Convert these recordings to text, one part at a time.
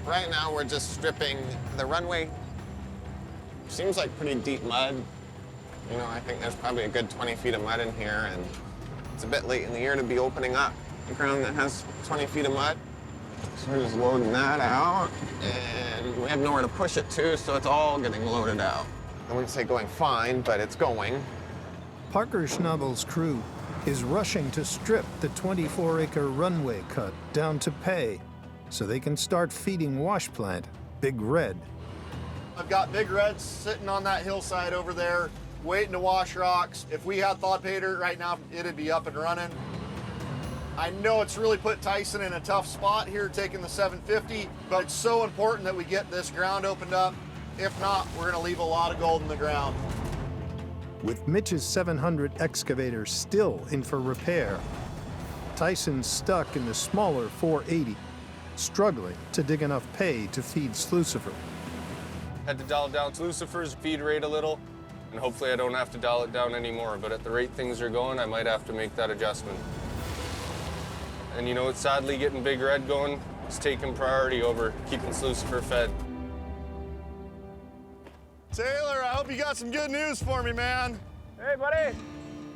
Right now we're just stripping the runway. Seems like pretty deep mud. You know, I think there's probably a good 20 feet of mud in here, and it's a bit late in the year to be opening up the ground that has 20 feet of mud. So we're just loading that out, and we have nowhere to push it to, so it's all getting loaded out. I wouldn't say going fine, but it's going. Parker Schnabel's crew is rushing to strip the 24-acre runway cut down to pay so they can start feeding wash plant Big Red. I've got Big Red sitting on that hillside over there, waiting to wash rocks. If we had thaw pay dirt right now, it'd be up and running. I know it's really put Tyson in a tough spot here taking the 750, but it's so important that we get this ground opened up. If not, we're gonna leave a lot of gold in the ground. With Mitch's 700 excavator still in for repair, Tyson's stuck in the smaller 480, struggling to dig enough pay to feed Slucifer. Had to dial down Lucifer's feed rate a little, and hopefully I don't have to dial it down anymore, but at the rate things are going, I might have to make that adjustment. And you know, it's sadly getting Big Red going, it's taking priority over keeping Lucifer fed. Taylor, I hope you got some good news for me, man. Hey, buddy.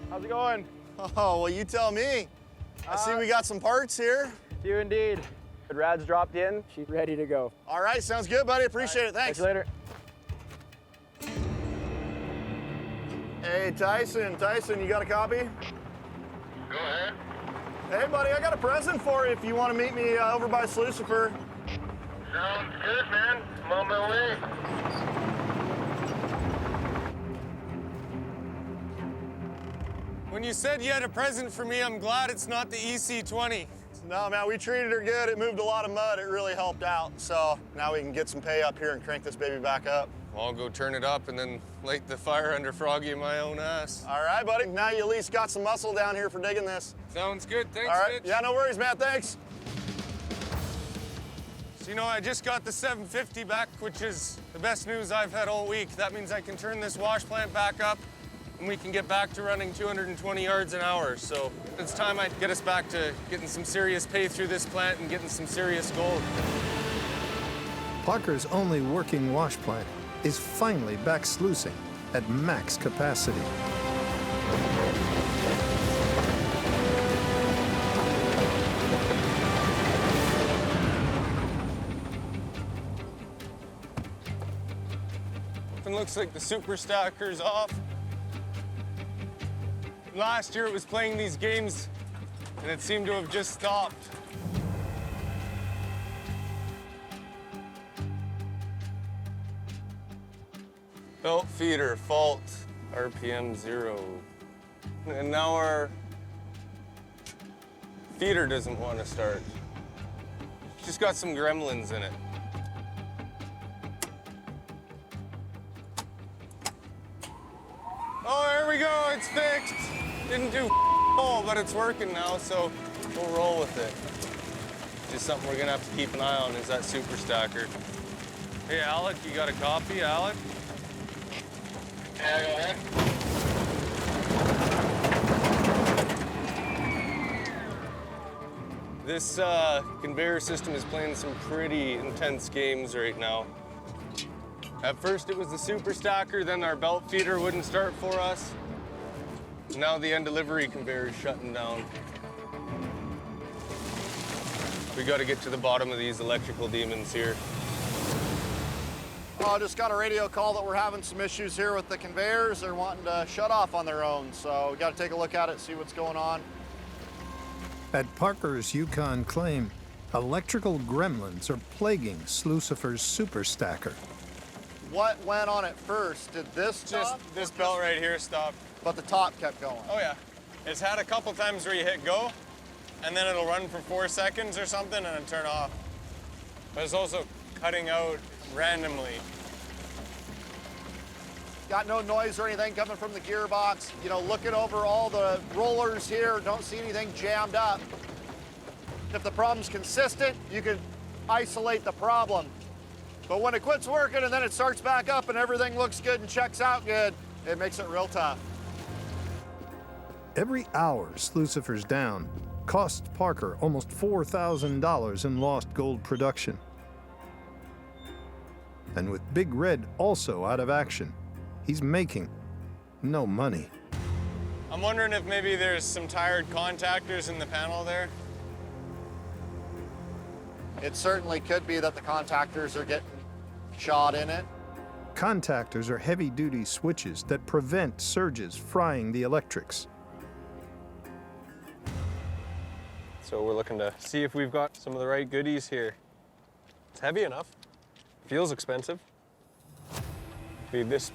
How's it going? Oh, well, you tell me. I see we got some parts here. You indeed. The Rad's dropped in. She's ready to go. All right, sounds good, buddy. Appreciate it. Thanks. Catch you later. Hey, Tyson. Tyson, you got a copy? Go ahead. Hey, buddy, I got a present for you if you want to meet me over by Slucifer. Sounds good, man. I'm on my way. When you said you had a present for me, I'm glad it's not the EC20. No, man, we treated her good. It moved a lot of mud. It really helped out. So now we can get some pay up here and crank this baby back up. I'll go turn it up and then light the fire under Froggy in my own ass. All right, buddy. Now you at least got some muscle down here for digging this. Sounds good. Thanks, All right. Mitch. Yeah, no worries, man. Thanks. So, you know, I just got the 750 back, which is the best news I've had all week. That means I can turn this wash plant back up and we can get back to running 220 yards an hour. So it's time I get us back to getting some serious pay through this plant and getting some serious gold. Parker's only working wash plant is finally back sluicing at max capacity. It looks like the super stacker's off. Last year it was playing these games and it seemed to have just stopped. Belt feeder, fault, RPM 0. And now our feeder doesn't want to start. It's just got some gremlins in it. Oh, there we go, it's fixed. Didn't do all, but it's working now, so we'll roll with it. Just something we're gonna have to keep an eye on is that super stacker. Hey, Alec, you got a copy, Alec? Yeah, go ahead. This conveyor system is playing some pretty intense games right now. At first it was the super stacker, then our belt feeder wouldn't start for us. Now the end delivery conveyor is shutting down. We got to get to the bottom of these electrical demons here. Oh, just got a radio call that we're having some issues here with the conveyors. They're wanting to shut off on their own, so we got to take a look at it, see what's going on. At Parker's Yukon claim, electrical gremlins are plaguing Slucifer's super stacker. What went on it first? Did this stop? Just this belt right here stopped. But the top kept going. Oh yeah. It's had a couple times where you hit go, and then it'll run for 4 seconds or something and then turn off. But it's also cutting out randomly. Got no noise or anything coming from the gearbox. You know, looking over all the rollers here, don't see anything jammed up. If the problem's consistent, you can isolate the problem. But when it quits working and then it starts back up and everything looks good and checks out good, it makes it real tough. Every hour Slucifer's down costs Parker almost $4,000 in lost gold production. And with Big Red also out of action, he's making no money. I'm wondering if maybe there's some tired contactors in the panel there. It certainly could be that the contactors are getting shot in it. Contactors are heavy-duty switches that prevent surges frying the electrics. So we're looking to see if we've got some of the right goodies here. It's heavy enough. Feels expensive. Be this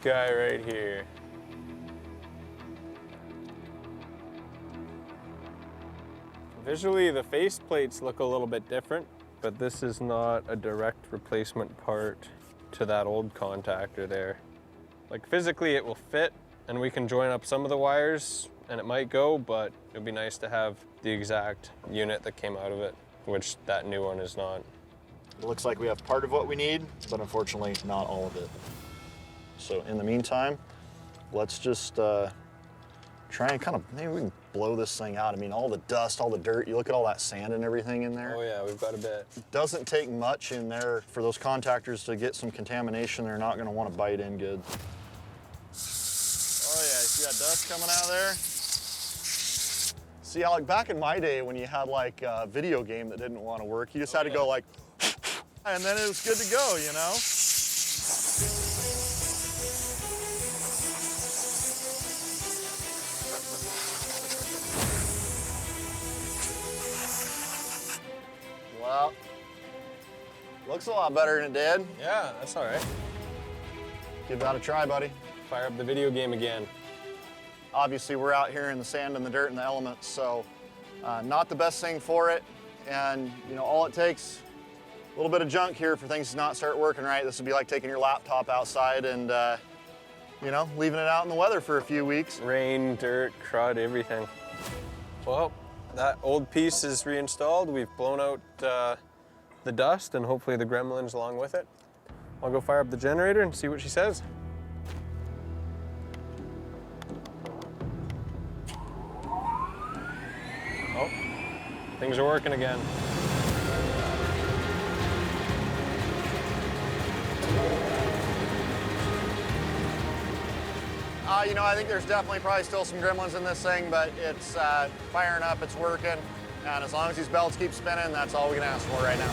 guy right here. Visually, the face plates look a little bit different, but this is not a direct replacement part to that old contactor there. Like physically it will fit and we can join up some of the wires and it might go, but it would be nice to have the exact unit that came out of it, which that new one is not. It looks like we have part of what we need, but unfortunately not all of it. So in the meantime, let's just try and kind of, maybe we can blow this thing out. I mean, all the dust, all the dirt, you look at all that sand and everything in there. Oh yeah, we've got a bit. It doesn't take much in there for those contactors to get some contamination. They're not gonna wanna bite in good. Oh yeah, you see that dust coming out of there? See, like back in my day when you had like a video game that didn't wanna work, you just had to go like, and then it was good to go, you know? Well, looks a lot better than it did. Yeah, that's all right. Give that a try, buddy. Fire up the video game again. Obviously, we're out here in the sand and the dirt and the elements, so not the best thing for it. And, you know, all it takes, a little bit of junk here for things to not start working right. This would be like taking your laptop outside and, you know, leaving it out in the weather for a few weeks. Rain, dirt, crud, everything. Well, that old piece is reinstalled. We've blown out the dust and hopefully the gremlins along with it. I'll go fire up the generator and see what she says. Oh, things are working again. You know, I think there's definitely probably still some gremlins in this thing, but it's firing up, it's working. And as long as these belts keep spinning, that's all we can ask for right now.